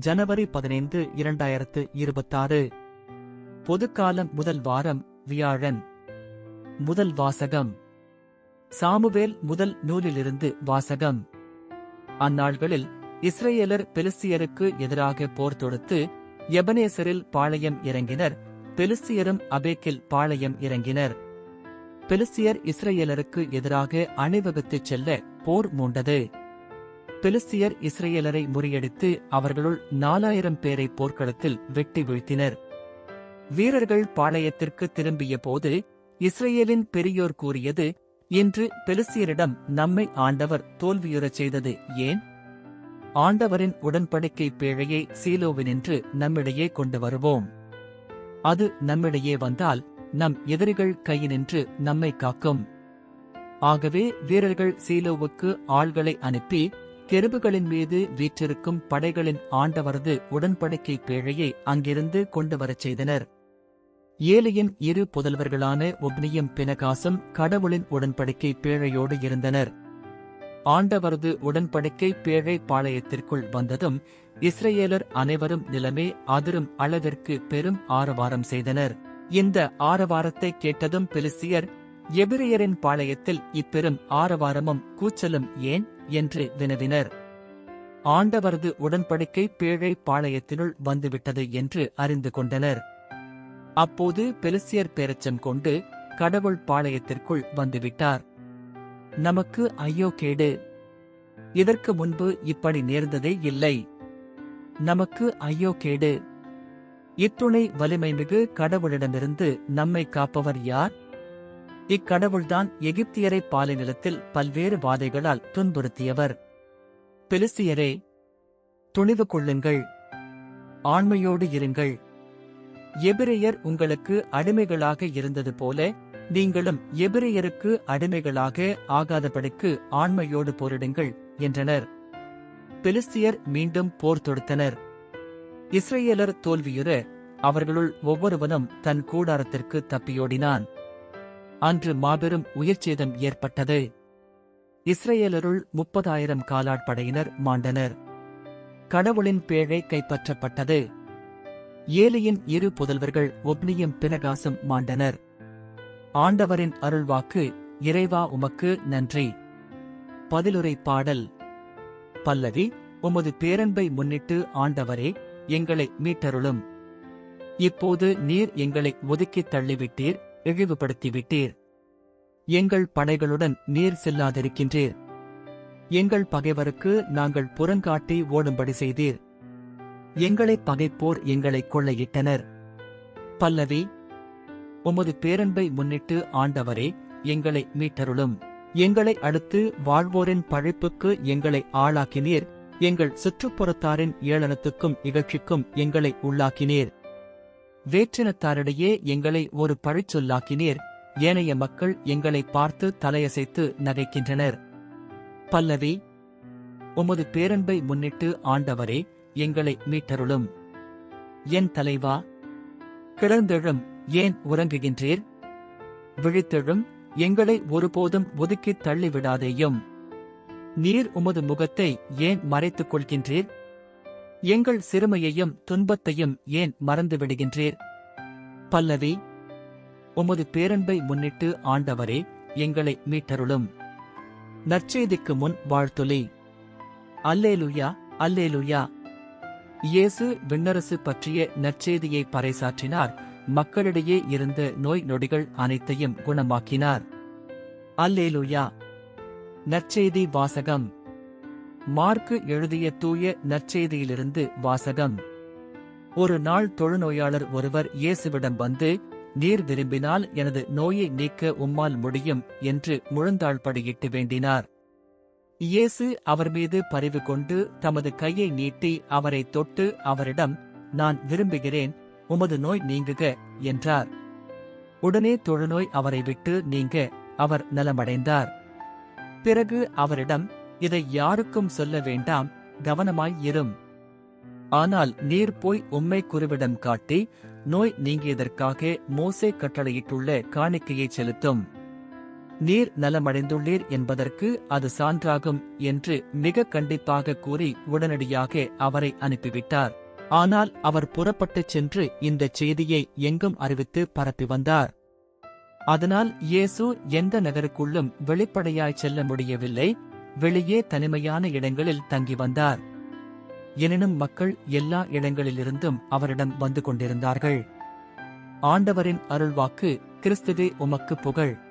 ஜனவரி 15 2026 பொதுக்காலம் முதல் வாரம் வியாழன். முதல் வாசகம் சாமுவேல் முதல் நூலிலிருந்து வாசகம். அந்நாள்களில் இஸ்ரவேலர் பெலிஸ்தியருக்கு எதிராக போர் தொடுத்து எபனேசரில் பாளையம் இறங்கினர். பெலிஸ்தியரும் அபேக்கில் பாளையம் இறங்கினர். பெலிஸ்தியர் இஸ்ரவேலருக்கு எதிராக அணிவகுத்துச் செல்ல போர் மூண்டது. பெலிஸ்தியர் இஸ்ரவேலரை முறியடித்து அவர்களுள் 4000 பேரை போர்க்களத்தில் வெட்டி வீழ்த்தினர். வீரர்கள் பாளையத்திற்கு திரும்பிய போது இஸ்ரவேலின் பெரியோர் கூறியது, இன்று பெலிஸ்தியரிடம் நம்மை ஆண்டவர் தோல்வியுறச் செய்தது ஏன்? ஆண்டவரின் உடன்படிக்கை பேழையை சீலோவினின்று நம்மிடையே கொண்டு வருவோம். அது நம்மிடையே வந்தால் நம் எதிரிகள் கையினின்று நம்மை காக்கும். ஆகவே வீரர்கள் சீலோவுக்கு ஆள்களை அனுப்பி கெருபுகளின் மீது வீற்றிருக்கும் படைகளின் ஆண்டவரது உடன்படிக்கை பேழையை அங்கிருந்து கொண்டு வரச் செய்தனர். ஏலியின் 2 புதல்வர்களான ஒப்னியும் பினகாசும் கடவுளின் உடன்படிக்கை பேழையோடு இருந்தனர். ஆண்டவரது உடன்படிக்கை பேழை பாளையத்திற்குள் வந்ததும் இஸ்ரவேலர் அனைவரும் நிலமே அதிரும் அளவிற்கு பெரும் ஆரவாரம் செய்தனர். இந்த ஆரவாரத்தை கேட்டதும் பெலிஸ்தியர், எபிரெயரின் பாளையத்தில் இப்பெரும் ஆரவாரமும் கூச்சலும் ஏன் என்று வினவினர். ஆண்டவரது உடன்படிக்கை பேழை பாளையத்தினுள் வந்துவிட்டது என்று அறிந்து கொண்டனர். அப்போது பெலிஸ்தியர் பேரச்சம் கொண்டு, கடவுள் பாளையத்திற்குள் வந்துவிட்டார், நமக்கு ஐயோ கேடு, இதற்கு முன்பு இப்படி நேர்ந்ததே இல்லை, நமக்கு ஐயோ கேடு, இத்துணை வலிமைமிகு கடவுளிடமிருந்து நம்மை காப்பவர் யார்? இக்கடவுள்தான் எகிப்தியரை பாலை நிலத்தில் பல்வேறு வாதைகளால் துன்புறுத்தியவர். பெலிஸ்தியரே, துணிவு கொள்ளுங்கள், ஆண்மையோடு இருங்கள். எபிரெயர் உங்களுக்கு அடிமைகளாக இருந்தது போல நீங்களும் எபிரெயருக்கு அடிமைகளாக ஆகாதபடிக்கு ஆண்மையோடு போரிடுங்கள் என்றனர். பெலிஸ்தியர் மீண்டும் போர் தொடுத்தனர். இஸ்ரவேலர் தோல்வியுற அவர்களுள் ஒவ்வொருவனும் தன் கூடாரத்திற்கு தப்பியோடினான். அன்று மாபெரும் உயிர்ச்சேதம் ஏற்பட்டது. இஸ்ரவேலருள் 30,000 காலாட்படையினர் மாண்டனர். கடவுளின் பேழை கைப்பற்றப்பட்டது. ஏலியின் 2 புதல்வர்கள் ஒப்னியும் பினகாசும் மாண்டனர். ஆண்டவரின் அருள்வாக்கு. இறைவா உமக்கு நன்றி. பதிலுரை பாடல். பல்லவி. உமது பேரன்பை முன்னிட்டு ஆண்டவரே, எங்களை மீட்டருளும். இப்போது நீர் எங்களை ஒதுக்கித் தள்ளிவிட்டீர், இழிவுபடுத்திவிட்டீர். எங்கள் படைகளுடன் நீர் செல்லாதிருக்கின்றீர். எங்கள் பகைவருக்கு நாங்கள் புறங்காட்டி ஓடும்படி செய்தீர். எங்களை பகைப்போர் எங்களை கொள்ளையிட்டனர். பல்லவி. உமது பேரன்பை முன்னிட்டு ஆண்டவரே, எங்களை மீட்டருளும். எங்களை அடுத்து வாழ்வோரின் பழிப்புக்கு எங்களை ஆளாக்கினீர். எங்கள் சுற்றுப்புறத்தாரின் ஏளனத்துக்கும் இகழ்ச்சிக்கும் எங்களை உள்ளாக்கினீர். வேற்றினத்தாரிடையே எங்களை ஒரு பழிச்சொல்லாக்கினீர். ஏனைய மக்கள் எங்களை பார்த்து தலையசைத்து நகைக்கின்றனர். பல்லவி. உமது பேரன்பை முன்னிட்டு ஆண்டவரே, எங்களை மீட்டருளும். என் தலைவா, கிளர்ந்தெழும், ஏன் உறங்குகின்றீர்? விழித்தெழும், எங்களை ஒருபோதும் ஒதுக்கித் தள்ளிவிடாதேயும். நீர் உமது முகத்தை ஏன் மறைத்துக் கொள்கின்றீர்? எங்கள் சிறுமையையும் துன்பத்தையும் ஏன் மறந்துவிடுகின்றீர்? பல்லவி. உமது பேரன்பை முன்னிட்டு ஆண்டவரே, எங்களை மீட்டருளும். நற்செய்திக்கு முன் வாழ்த்துளி. அல்லேலுயா, அல்லேலுயா. இயேசு விண்ணரசு பற்றிய நற்செய்தியை பறைசாற்றினார். மக்களிடையே இருந்த நோய் நொடிகள் அனைத்தையும் குணமாக்கினார். அல்லேலுயா. நற்செய்தி வாசகம். மார்க்கு எழுதிய தூய நற்செய்தியிலிருந்து வாசகம். ஒரு நாள் தொழுநோயாளர் ஒருவர் இயேசுவிடம் வந்து, நீர் விரும்பினால் எனது நோயை நீக்க உம்மால் முடியும் என்று முழந்தாள்படியிட்டு வேண்டினார். இயேசு அவர் மீது பரிவு கொண்டு தமது கையை நீட்டி அவரை தொட்டு அவரிடம், நான் விரும்புகிறேன், உமது நோய் நீங்குக என்றார். உடனே தொழுநோய் அவரை விட்டு நீங்க அவர் நலமடைந்தார். பிறகு அவரிடம், இதை யாருக்கும் சொல்ல வேண்டாம், கவனமாய் இரும். ஆனால் நீர் போய் உம்மை குருவிடம் காட்டி நோய் நீங்கியதற்காக மோசே கட்டளையிட்டுள்ள காணிக்கையை செலுத்தும். நீர் நலமடைந்துள்ளீர் என்பதற்கு அது சான்றாகும் என்று மிக கண்டிப்பாக கூறி உடனடியாக அவரை அனுப்பிவிட்டார். ஆனால் அவர் புறப்பட்டுச் சென்று இந்தச் செய்தியை எங்கும் அறிவித்து பரப்பி வந்தார். அதனால் இயேசு எந்த நகருக்குள்ளும் வெளிப்படையாய் செல்ல முடியவில்லை, வெளியே தனிமையான இடங்களில் தங்கி வந்தார். எனினும் மக்கள் எல்லா இடங்களிலிருந்தும் அவரிடம் வந்து கொண்டிருந்தார்கள். ஆண்டவரின் அருள்வாக்கு. கிறிஸ்துவே உமக்கு புகழ்.